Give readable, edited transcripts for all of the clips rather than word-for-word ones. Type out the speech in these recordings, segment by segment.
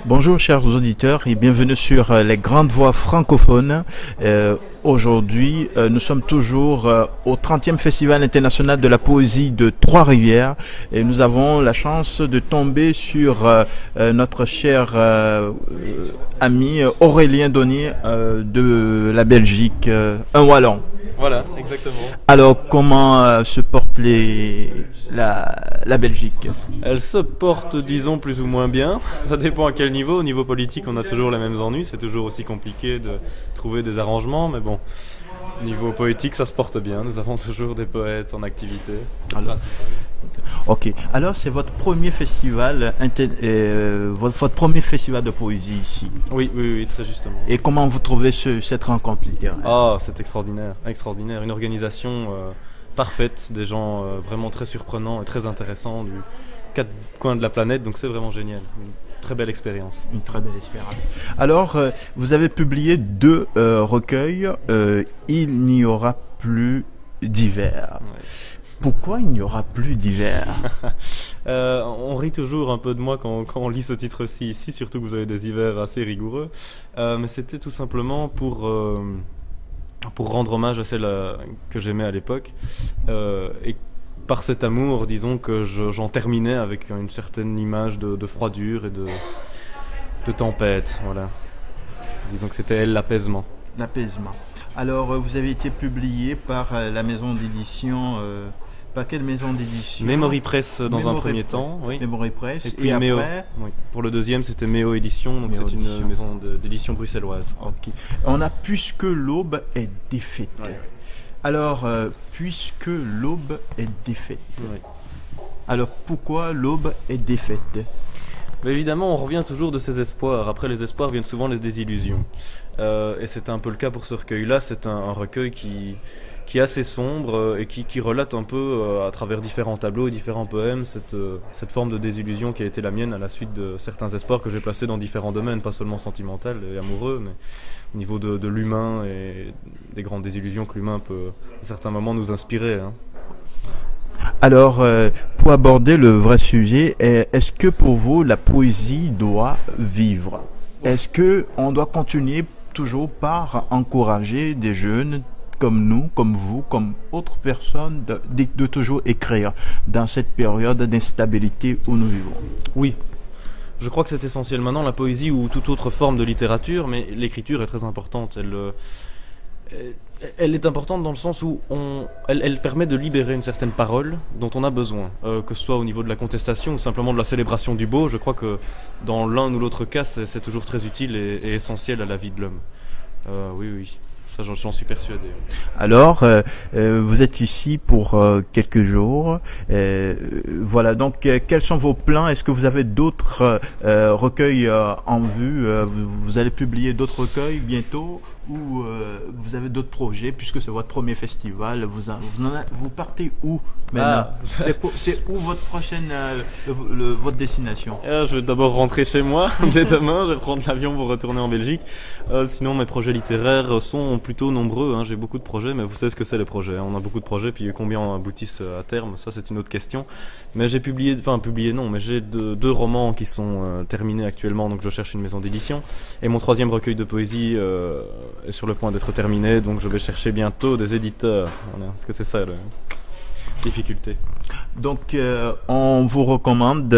Bonjour chers auditeurs et bienvenue sur les grandes voix francophones. Aujourd'hui, nous sommes toujours au 30e Festival international de la poésie de Trois-Rivières et nous avons la chance de tomber sur notre cher ami Aurélien Donnier de la Belgique, un Wallon. Voilà, exactement. Alors, comment se porte la Belgique? Elle se porte, disons, plus ou moins bien. Ça dépend à quel niveau. Au niveau politique, on a toujours les mêmes ennuis. C'est toujours aussi compliqué de trouver des arrangements. Mais bon, au niveau poétique, ça se porte bien. Nous avons toujours des poètes en activité. Ok. Alors, c'est votre premier festival, votre premier festival de poésie ici. Oui, très justement. Et comment vous trouvez cette rencontre littéraire? Ah, c'est extraordinaire, extraordinaire. Une organisation parfaite, des gens vraiment très surprenants et très intéressants du quatre coins de la planète. Donc c'est vraiment génial. Une très belle expérience. Une très belle expérience. Alors, vous avez publié deux recueils. Il n'y aura plus d'hiver. Ouais. Pourquoi il n'y aura plus d'hiver? On rit toujours un peu de moi quand on lit ce titre-ci ici, surtout que vous avez des hivers assez rigoureux. Mais c'était tout simplement pour rendre hommage à celle que j'aimais à l'époque. Et par cet amour, disons que j'en terminais avec une certaine image de froidure et de tempête. Voilà. Disons que c'était elle l'apaisement. L'apaisement. Alors, vous avez été publié par la maison d'édition... par quelle maison d'édition? Memory Press dans un premier temps, oui. Memory Press. Et puis Méo, après oui. Pour le deuxième, c'était Méo Édition, donc c'est une maison d'édition bruxelloise. Ok. On a Puisque l'aube est défaite. Ouais. Alors, puisque l'aube est défaite. Oui. Alors, pourquoi l'aube est défaite? Mais évidemment, on revient toujours de ces espoirs. Après, les espoirs viennent souvent des désillusions. Et c'est un peu le cas pour ce recueil-là. C'est un recueil qui est assez sombre et qui relate un peu à travers différents tableaux et différents poèmes cette forme de désillusion qui a été la mienne à la suite de certains espoirs que j'ai placés dans différents domaines, pas seulement sentimental et amoureux, mais au niveau de l'humain et des grandes désillusions que l'humain peut à certains moments nous inspirer. Hein. Alors, pour aborder le vrai sujet, est-ce que pour vous la poésie doit vivre? Est-ce que on doit continuer toujours par encourager des jeunes comme nous, comme vous, comme autres personnes, de toujours écrire dans cette période d'instabilité où nous vivons? Oui, je crois que c'est essentiel maintenant, la poésie ou toute autre forme de littérature, mais l'écriture est très importante. Elle est importante dans le sens où elle permet de libérer une certaine parole dont on a besoin, que ce soit au niveau de la contestation ou simplement de la célébration du beau. Je crois que dans l'un ou l'autre cas, c'est toujours très utile et essentiel à la vie de l'homme. Oui. Ça, j'en suis persuadé. Alors, vous êtes ici pour quelques jours. Voilà, donc quels sont vos plans? Est-ce que vous avez d'autres recueils en vue? Vous allez publier d'autres recueils bientôt? Ou vous avez d'autres projets, puisque c'est votre premier festival? Vous partez où maintenant? C'est où votre prochaine, votre destination? Je vais d'abord rentrer chez moi dès demain. Je vais prendre l'avion pour retourner en Belgique. Sinon, mes projets littéraires sont plutôt nombreux. Hein. J'ai beaucoup de projets, mais vous savez ce que c'est les projets. On a beaucoup de projets, puis combien en aboutissent à terme, ça c'est une autre question. Mais j'ai publié non, mais j'ai deux romans qui sont terminés actuellement, donc je cherche une maison d'édition. Et mon troisième recueil de poésie est sur le point d'être terminé, donc je vais chercher bientôt des éditeurs. Voilà, parce que c'est ça la difficulté. Donc, on vous recommande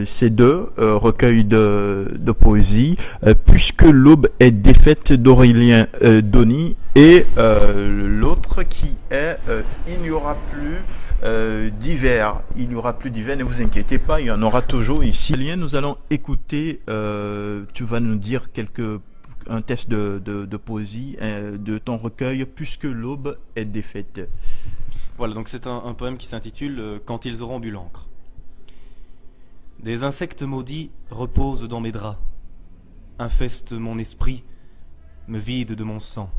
ces deux recueils de poésie, Puisque l'aube est défaite d'Aurélien Donnier et l'autre qui est Il n'y aura plus d'hiver. Il n'y aura plus d'hiver, ne vous inquiétez pas, il y en aura toujours ici. Nous allons écouter, tu vas nous dire un test de poésie de ton recueil Puisque l'aube est défaite. Voilà, donc c'est un poème qui s'intitule Quand ils auront bu l'encre. Des insectes maudits reposent dans mes draps, infestent mon esprit, me vident de mon sang.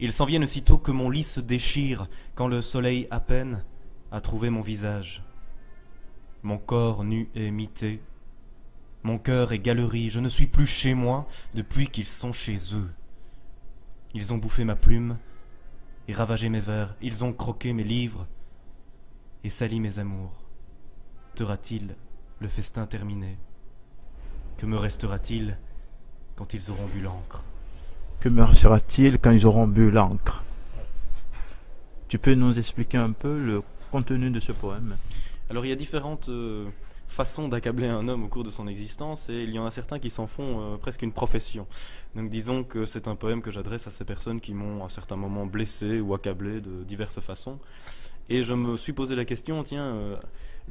Ils s'en viennent aussitôt que mon lit se déchire, quand le soleil à peine a trouvé mon visage. Mon corps nu est mité, mon cœur est galerie, je ne suis plus chez moi depuis qu'ils sont chez eux. Ils ont bouffé ma plume et ravagé mes vers, ils ont croqué mes livres et sali mes amours. Sera-t-il le festin terminé? Que me restera-t-il quand ils auront bu l'encre? Que me restera-t-il quand ils auront bu l'encre? Tu peux nous expliquer un peu le contenu de ce poème? Alors il y a différentes façons d'accabler un homme au cours de son existence, et il y en a certains qui s'en font presque une profession. Donc disons que c'est un poème que j'adresse à ces personnes qui m'ont à certains moments blessé ou accablé de diverses façons. Et je me suis posé la question, tiens,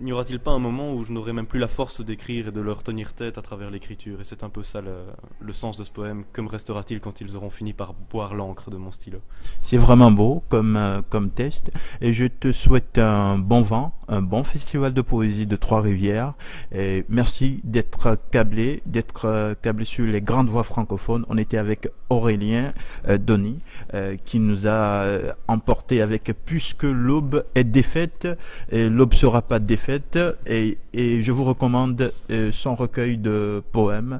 n'y aura-t-il pas un moment où je n'aurai même plus la force d'écrire et de leur tenir tête à travers l'écriture? Et c'est un peu ça le sens de ce poème. Que me restera-t-il quand ils auront fini par boire l'encre de mon stylo? C'est vraiment beau comme test, et je te souhaite un bon vent, un bon festival de poésie de Trois-Rivières, et merci d'être câblé sur les grandes voix francophones. On était avec Aurélien Dony, qui nous a emporté avec Puisque l'aube est défaite, et l'aube sera pas défaite, et je vous recommande son recueil de poèmes.